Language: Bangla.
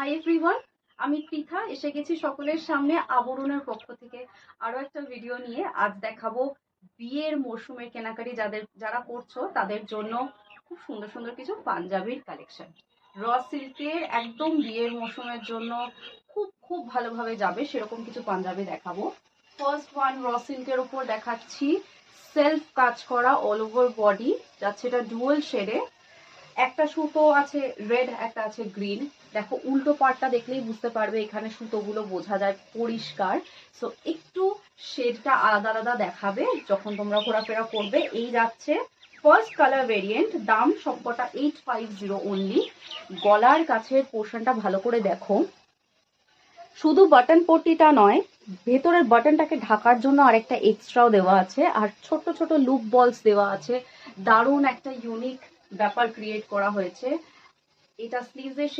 হাই এভরিওয়ান, আমি পৃথা এসে গেছি সকলের সামনে আবরণের পক্ষ থেকে আরো একটা ভিডিও নিয়ে। আজ দেখাবো বিয়ের মরশুমের কেনাকাটি যারা করছো তাদের জন্য খুব সুন্দর সুন্দর কিছু পাঞ্জাবির কালেকশন। র সিল্কের একদম বিয়ের মরশুমের জন্য খুব খুব ভালোভাবে যাবে সেরকম কিছু পাঞ্জাবি দেখাবো। ফার্স্ট ওয়ান র সিল্কের উপর দেখাচ্ছি, সেলফ কাজ করা অল ওভার বডি যাচ্ছে, এটা ডুয়াল শেডে। একটা সুতো আছে রেড, একটা আছে গ্রিন। দেখো উল্টো পার্টটা দেখলেই বুঝতে পারবে, এখানে সুতোগুলো বোঝা যায় পরিষ্কার। সো একটু শেডটা আলাদা আলাদা দেখাবে যখন তোমরা ঘোরাফেরা করবে। এই যাচ্ছে ফার্স্ট কালার ভেরিয়েন্ট, দাম সবকটা 850 অনলি। গলার কাছের পোর্শনটা ভালো করে দেখো, শুধু বাটন পট্টিটা নয়, ভেতরের বাটনটাকে ঢাকার জন্য আরেকটা এক্সট্রাও দেওয়া আছে, আর ছোট ছোট লুপ বলস দেওয়া আছে। দারুণ একটা ইউনিক ব্যাপার ক্রিয়েট করা হয়েছে। এটা স্লিভসের